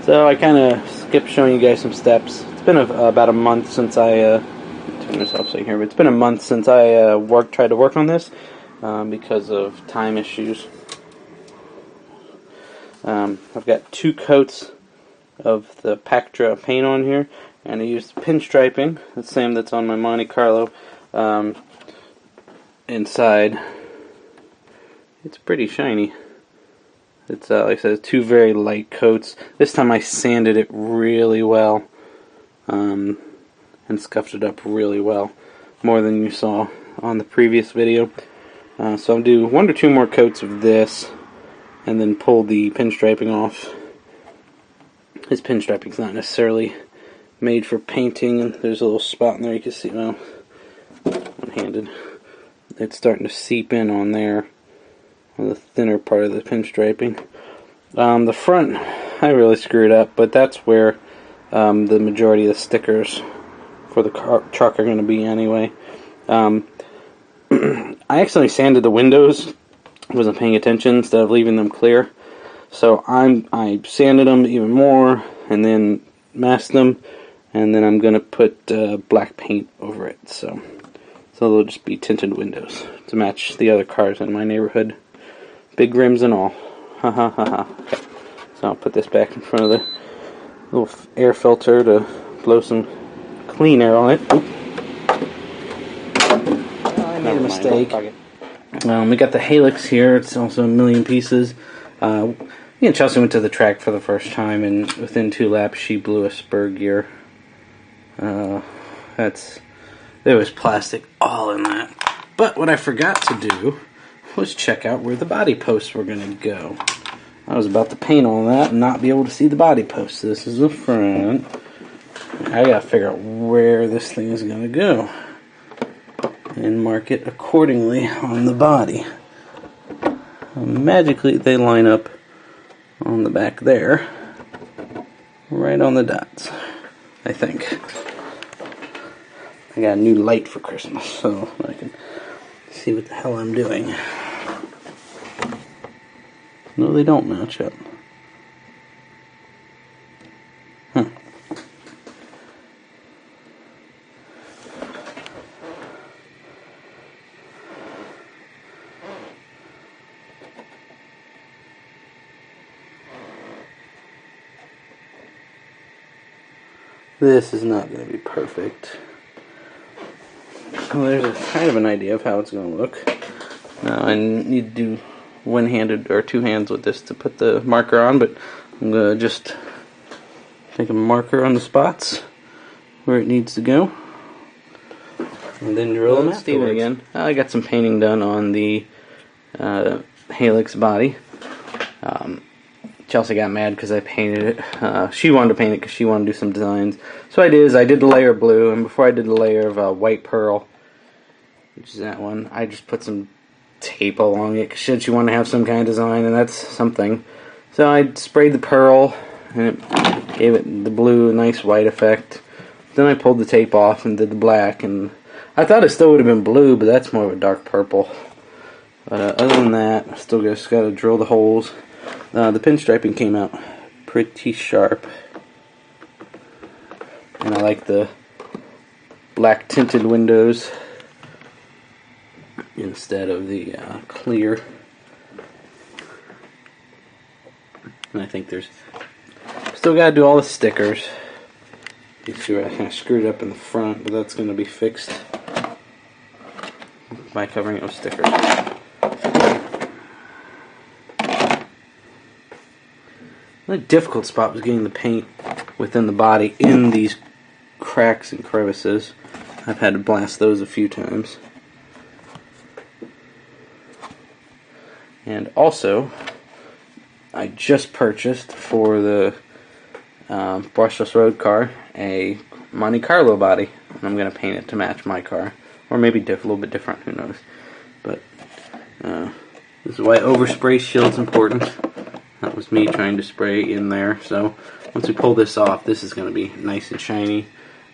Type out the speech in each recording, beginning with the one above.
So I kind of skipped showing you guys some steps. It's been about a month since I turn myself so you hear me. It's been a month since I tried to work on this because of time issues. I've got 2 coats of the Pactra paint on here, and I used pinstriping, the same that's on my Monte Carlo. Inside, it's pretty shiny. It's like I said, 2 very light coats. This time I sanded it really well, and scuffed it up really well, more than you saw on the previous video. So I'll do 1 or 2 more coats of this, and then pull the pinstriping off. This pinstriping's not necessarily made for painting, and there's a little spot in there you can see, well, one-handed. It's starting to seep in on there, on the thinner part of the pinstriping. The front, I really screwed up, but that's where the majority of the stickers for the truck are going to be anyway. I accidentally sanded the windows. I wasn't paying attention instead of leaving them clear. So I sanded them even more and then masked them, and then I'm going to put black paint over it. So they'll just be tinted windows to match the other cars in my neighborhood. Big rims and all. Ha ha ha ha. Okay. So I'll put this back in front of the little air filter to blow some clean air on it. Oop. I made a mistake. We got the Halix here. It's also a million pieces. Me and Chelsea went to the track for the first time, and within 2 laps she blew a spur gear. There was plastic all in that. But what I forgot to do was check out where the body posts were going to go. I was about to paint on that and not be able to see the body posts. This is the front. I gotta figure out where this thing is going to go and mark it accordingly on the body. Magically they line up on the back there, right on the dots, I think. I got a new light for Christmas, so I can see what the hell I'm doing. No, they don't match up. This is not going to be perfect. Well, there's a kind of an idea of how it's going to look. Now I need to do one-handed or 2 hands with this to put the marker on, but I'm going to just take a marker on the spots where it needs to go, and then drill them afterwards. Again, I got some painting done on the Halix body. Chelsea got mad because I painted it. She wanted to paint it because she wanted to do some designs. So I did the layer of blue, and before I did the layer of white pearl, which is that one, I just put some tape along it because she wanted to have some kind of design, and that's something. So I sprayed the pearl, and it gave it the blue, nice white effect. Then I pulled the tape off and did the black, and I thought it still would have been blue, but that's more of a dark purple. But other than that, I still just got to drill the holes. The pinstriping came out pretty sharp, and I like the black tinted windows instead of the clear. And I think there's still got to do all the stickers. You see where I kind of screwed up in the front, but that's going to be fixed by covering it with stickers. The difficult spot was getting the paint within the body in these cracks and crevices. I've had to blast those a few times. And also, I just purchased for the brushless road car a Monte Carlo body, and I'm going to paint it to match my car, or maybe a little bit different, who knows. But this is why overspray shield's important. That was me trying to spray in there. So once we pull this off, this is going to be nice and shiny.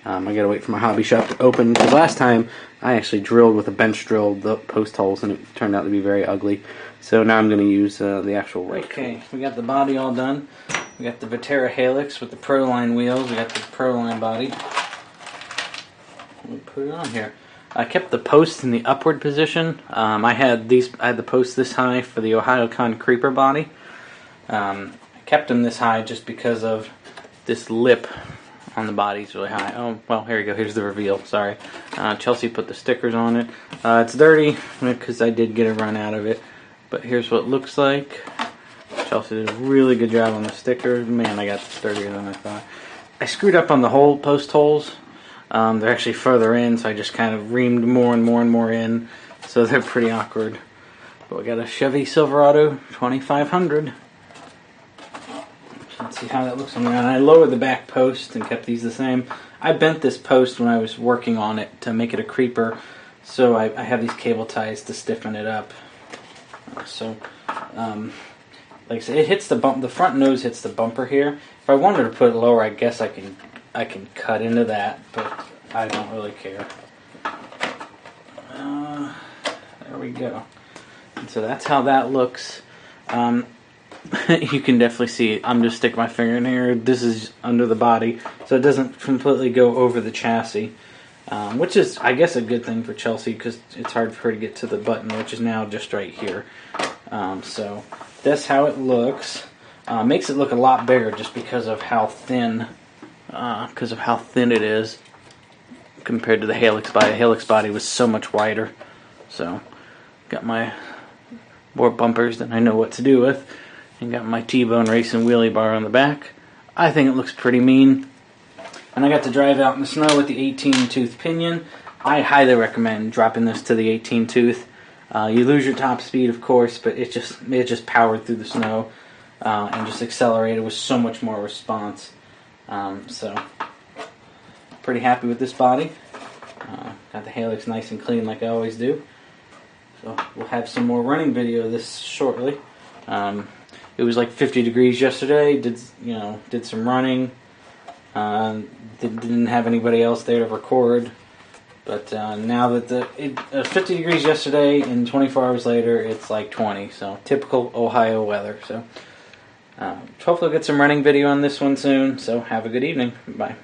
I gotta wait for my hobby shop to open, because last time I actually drilled with a bench drill the post holes, and it turned out to be very ugly. So now I'm going to use the actual rake. Okay, we got the body all done. We got the Vaterra Halix with the Proline wheels. We got the Proline body. Let me put it on here. I kept the post in the upward position. I had the post this high for the Ohio creeper body. I kept them this high just because of this lip on the body is really high. Oh, well, here you go. Here's the reveal. Sorry. Chelsea put the stickers on it. It's dirty because I did get a run out of it. But here's what it looks like. Chelsea did a really good job on the stickers. Man, I got this dirtier than I thought. I screwed up on the post holes. They're actually further in, so I just kind of reamed more and more and more in. So they're pretty awkward. But we got a Chevy Silverado 2500. Let's see how that looks on the ground. I lowered the back post and kept these the same. I bent this post when I was working on it to make it a creeper, so I have these cable ties to stiffen it up. So, like I said, it hits the bump. The front nose hits the bumper here. If I wanted to put it lower, I guess I can cut into that, but I don't really care. There we go. And so that's how that looks. You can definitely see, I'm just sticking my finger in here. This is under the body, so it doesn't completely go over the chassis, which is, I guess, a good thing for Chelsea because it's hard for her to get to the button, which is now just right here. So that's how it looks. Makes it look a lot bigger just because of how thin, it is compared to the Halix body. The Halix body was so much wider. So got my more bumpers than I know what to do with. And got my T-Bone Racing wheelie bar on the back. I think it looks pretty mean. And I got to drive out in the snow with the 18-tooth pinion. I highly recommend dropping this to the 18-tooth. You lose your top speed, of course, but it just powered through the snow and just accelerated with so much more response. So, pretty happy with this body. Got the Halix nice and clean like I always do. So, we'll have some more running video of this shortly. It was like 50 degrees yesterday. Did some running. Didn't have anybody else there to record. But now that it 50 degrees yesterday and 24 hours later, it's like 20. So typical Ohio weather. So hopefully we'll get some running video on this one soon. So have a good evening. Bye.